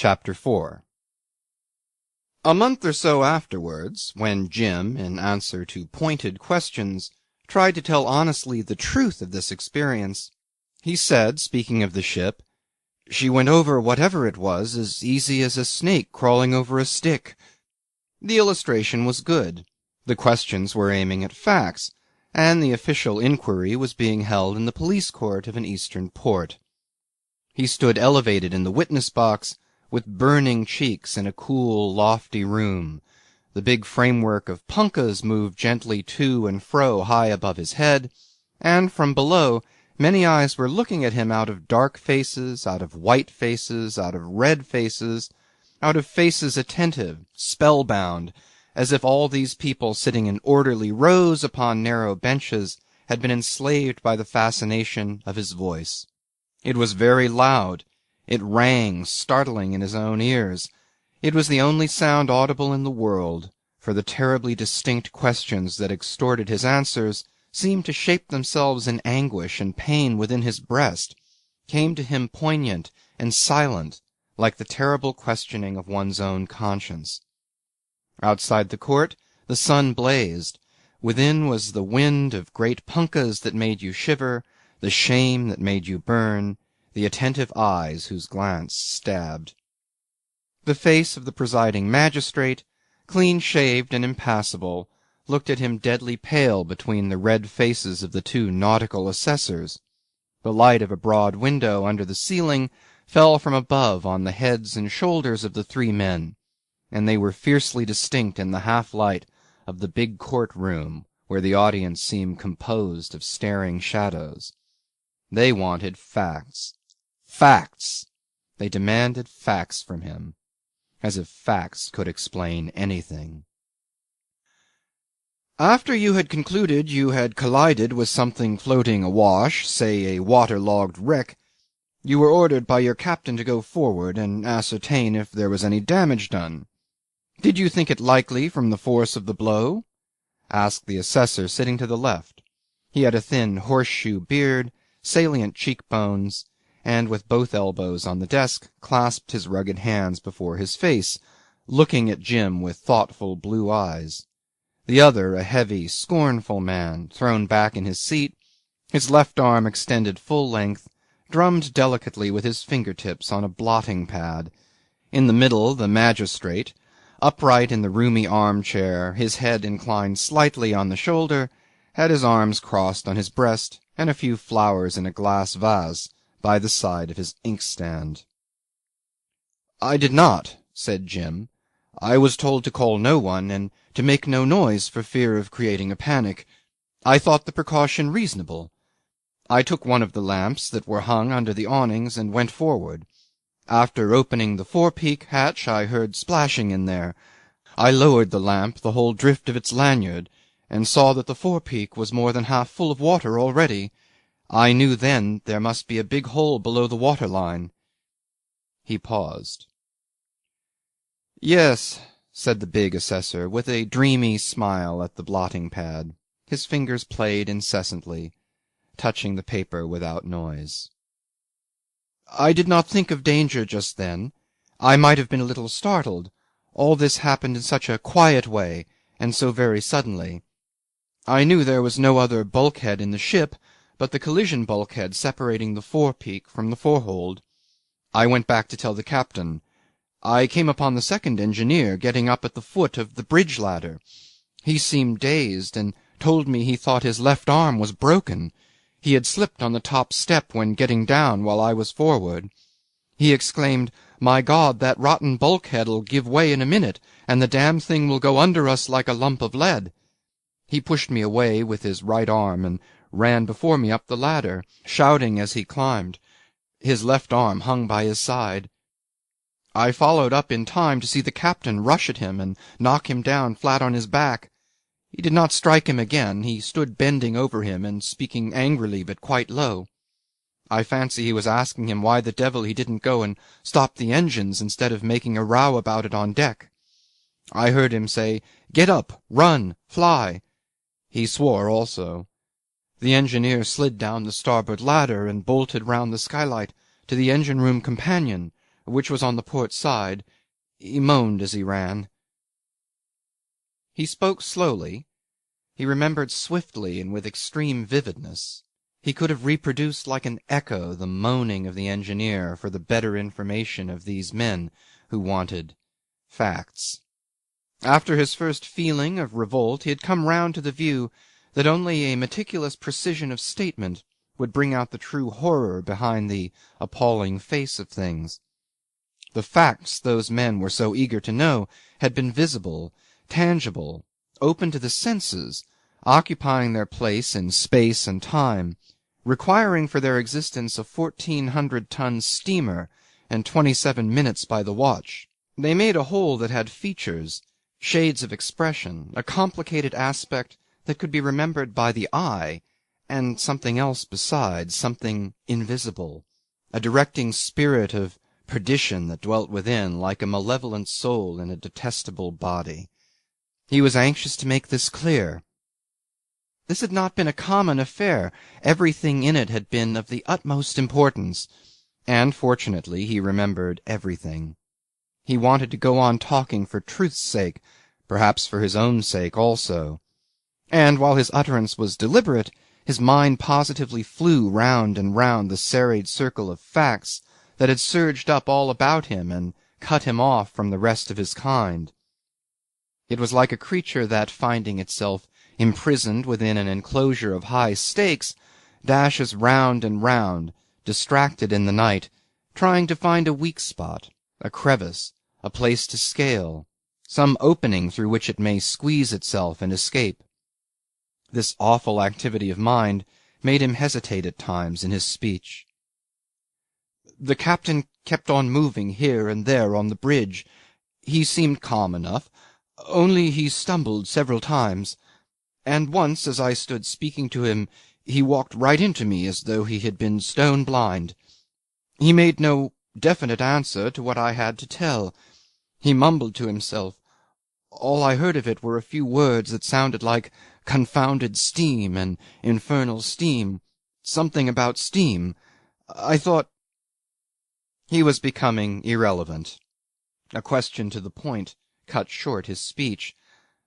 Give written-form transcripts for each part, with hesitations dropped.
Chapter 4 A month or so afterwards, when Jim, in answer to pointed questions, tried to tell honestly the truth of this experience, he said, speaking of the ship, "She went over whatever it was as easy as a snake crawling over a stick." The illustration was good. The questions were aiming at facts, and the official inquiry was being held in the police court of an eastern port. He stood elevated in the witness box, with burning cheeks in a cool, lofty room. The big framework of punkahs moved gently to and fro high above his head, and from below many eyes were looking at him out of dark faces, out of white faces, out of red faces, out of faces attentive, spellbound, as if all these people sitting in orderly rows upon narrow benches had been enslaved by the fascination of his voice. It was very loud. It rang, startling in his own ears. It was the only sound audible in the world, for the terribly distinct questions that extorted his answers seemed to shape themselves in anguish and pain within his breast, came to him poignant and silent, like the terrible questioning of one's own conscience. Outside the court the sun blazed. Within was the wind of great punkahs that made you shiver, the shame that made you burn, the attentive eyes whose glance stabbed. The face of the presiding magistrate, clean-shaved and impassible, looked at him deadly pale between the red faces of the two nautical assessors. The light of a broad window under the ceiling fell from above on the heads and shoulders of the three men, and they were fiercely distinct in the half-light of the big court-room, where the audience seemed composed of staring shadows. They wanted facts. Facts! They demanded facts from him. As if facts could explain anything. After you had concluded you had collided with something floating awash, say a waterlogged wreck, you were ordered by your captain to go forward and ascertain if there was any damage done. Did you think it likely from the force of the blow? Asked the assessor sitting to the left. He had a thin horseshoe beard, salient cheekbones, and with both elbows on the desk clasped his rugged hands before his face, looking at Jim with thoughtful blue eyes. The other, a heavy, scornful man, thrown back in his seat, his left arm extended full length, drummed delicately with his fingertips on a blotting pad. In the middle the magistrate, upright in the roomy armchair, his head inclined slightly on the shoulder, had his arms crossed on his breast, and a few flowers in a glass vase by the side of his inkstand. "I did not," said Jim. "I was told to call no one, and to make no noise for fear of creating a panic. I thought the precaution reasonable. I took one of the lamps that were hung under the awnings and went forward. After opening the forepeak hatch I heard splashing in there. I lowered the lamp the whole drift of its lanyard, and saw that the forepeak was more than half full of water already. I knew then there must be a big hole below the water-line." He paused. "Yes," said the big assessor, with a dreamy smile at the blotting-pad. His fingers played incessantly, touching the paper without noise. "I did not think of danger just then. I might have been a little startled. All this happened in such a quiet way, and so very suddenly. I knew there was no other bulkhead in the ship but the collision bulkhead separating the forepeak from the forehold. I went back to tell the captain. I came upon the second engineer getting up at the foot of the bridge ladder. He seemed dazed, and told me he thought his left arm was broken. He had slipped on the top step when getting down while I was forward. He exclaimed, 'My God, that rotten bulkhead'll give way in a minute, and the damned thing will go under us like a lump of lead.' He pushed me away with his right arm and ran before me up the ladder, shouting as he climbed. His left arm hung by his side. I followed up in time to see the captain rush at him and knock him down flat on his back. He did not strike him again. He stood bending over him and speaking angrily but quite low. I fancy he was asking him why the devil he didn't go and stop the engines instead of making a row about it on deck. I heard him say, 'Get up, run, fly.' He swore also. The engineer slid down the starboard ladder and bolted round the skylight to the engine-room companion, which was on the port side. He moaned as he ran." He spoke slowly. He remembered swiftly and with extreme vividness. He could have reproduced like an echo the moaning of the engineer for the better information of these men who wanted facts. After his first feeling of revolt he had come round to the view that only a meticulous precision of statement would bring out the true horror behind the appalling face of things. The facts those men were so eager to know had been visible, tangible, open to the senses, occupying their place in space and time, requiring for their existence a 1,400-ton steamer and 27 minutes by the watch. They made a whole that had features, shades of expression, a complicated aspect that could be remembered by the eye, and something else besides, something invisible, a directing spirit of perdition that dwelt within, like a malevolent soul in a detestable body. He was anxious to make this clear. This had not been a common affair. Everything in it had been of the utmost importance, and fortunately he remembered everything. He wanted to go on talking for truth's sake, perhaps for his own sake also. And while his utterance was deliberate, his mind positively flew round and round the serried circle of facts that had surged up all about him and cut him off from the rest of his kind. It was like a creature that, finding itself imprisoned within an enclosure of high stakes, dashes round and round, distracted in the night, trying to find a weak spot, a crevice, a place to scale, some opening through which it may squeeze itself and escape. This awful activity of mind made him hesitate at times in his speech. "The captain kept on moving here and there on the bridge. He seemed calm enough, only he stumbled several times, and once as I stood speaking to him he walked right into me as though he had been stone blind. He made no definite answer to what I had to tell. He mumbled to himself. All I heard of it were a few words that sounded like confounded steam and infernal steam, something about steam. I thought—" He was becoming irrelevant. A question to the point cut short his speech,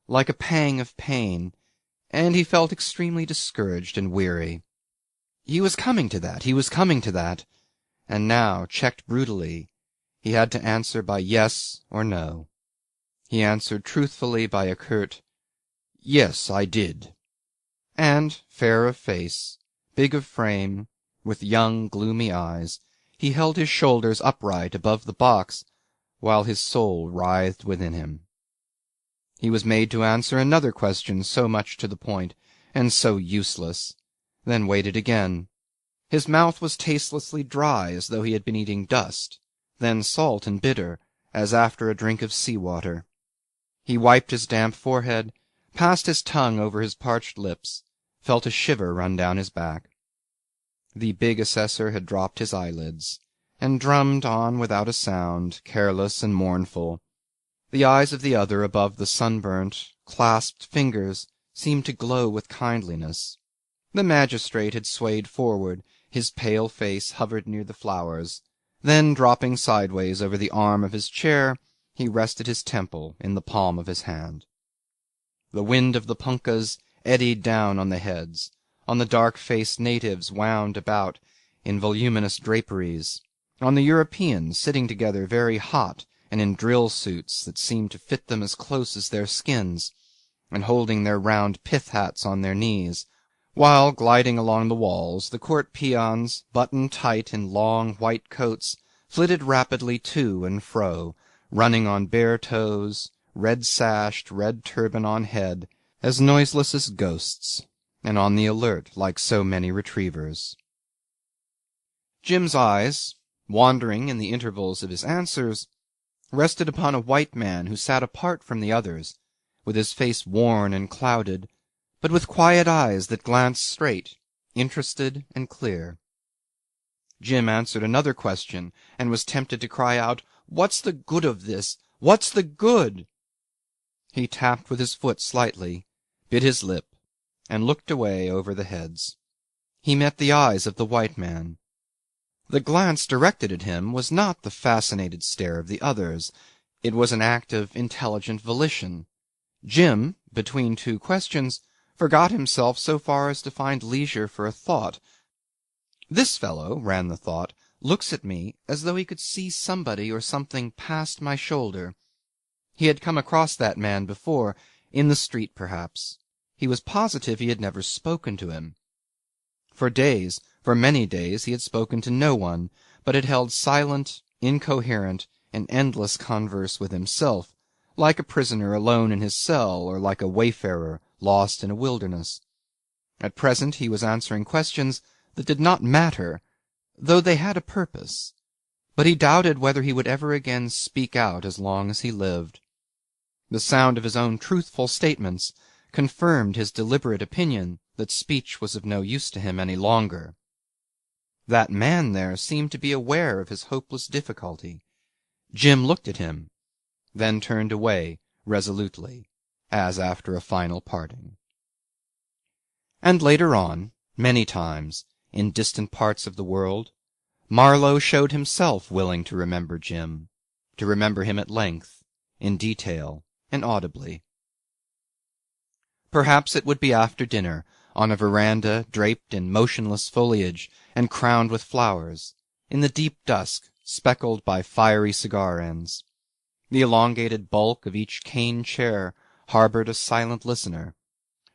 like a pang of pain, and he felt extremely discouraged and weary. He was coming to that, and now, checked brutally, he had to answer by yes or no. He answered truthfully by a curt, "Yes, I did," and, fair of face, big of frame, with young gloomy eyes, he held his shoulders upright above the box, while his soul writhed within him. He was made to answer another question so much to the point, and so useless, then waited again. His mouth was tastelessly dry, as though he had been eating dust, then salt and bitter, as after a drink of sea-water. He wiped his damp forehead, passed his tongue over his parched lips, felt a shiver run down his back. The big assessor had dropped his eyelids, and drummed on without a sound, careless and mournful. The eyes of the other above the sunburnt, clasped fingers seemed to glow with kindliness. The magistrate had swayed forward, his pale face hovered near the flowers. Then, dropping sideways over the arm of his chair, he rested his temple in the palm of his hand. The wind of the punkahs eddied down on the heads, on the dark-faced natives wound about in voluminous draperies, on the Europeans sitting together very hot and in drill suits that seemed to fit them as close as their skins, and holding their round pith hats on their knees, while, gliding along the walls, the court peons, buttoned tight in long white coats, flitted rapidly to and fro, running on bare toes, red-sashed, red turban on head, as noiseless as ghosts, and on the alert like so many retrievers. Jim's eyes, wandering in the intervals of his answers, rested upon a white man who sat apart from the others, with his face worn and clouded, but with quiet eyes that glanced straight, interested and clear. Jim answered another question, and was tempted to cry out, "What's the good of this? What's the good?" He tapped with his foot slightly, bit his lip, and looked away over the heads. He met the eyes of the white man. The glance directed at him was not the fascinated stare of the others. It was an act of intelligent volition. Jim, between two questions, forgot himself so far as to find leisure for a thought. This fellow, ran the thought, looks at me as though he could see somebody or something past my shoulder. He had come across that man before, in the street perhaps. He was positive he had never spoken to him. For days, for many days, he had spoken to no one, but had held silent, incoherent, and endless converse with himself, like a prisoner alone in his cell, or like a wayfarer lost in a wilderness. At present he was answering questions that did not matter, though they had a purpose, but he doubted whether he would ever again speak out as long as he lived. The sound of his own truthful statements confirmed his deliberate opinion that speech was of no use to him any longer. That man there seemed to be aware of his hopeless difficulty. Jim looked at him, then turned away resolutely, as after a final parting. And later on, many times, in distant parts of the world, Marlowe showed himself willing to remember Jim, to remember him at length, in detail, and audibly. Perhaps it would be after dinner, on a veranda draped in motionless foliage and crowned with flowers, in the deep dusk speckled by fiery cigar ends. The elongated bulk of each cane chair harboured a silent listener.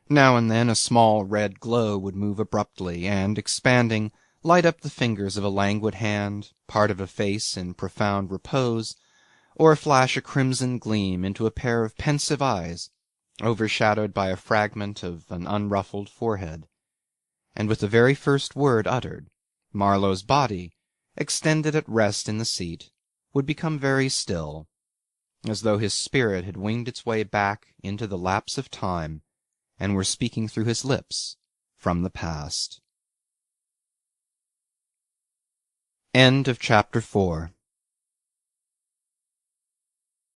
Now and then a small red glow would move abruptly and, expanding, light up the fingers of a languid hand, part of a face in profound repose, or flash a crimson gleam into a pair of pensive eyes, overshadowed by a fragment of an unruffled forehead. And with the very first word uttered, Marlowe's body, extended at rest in the seat, would become very still, as though his spirit had winged its way back into the lapse of time and were speaking through his lips from the past. End of chapter 4.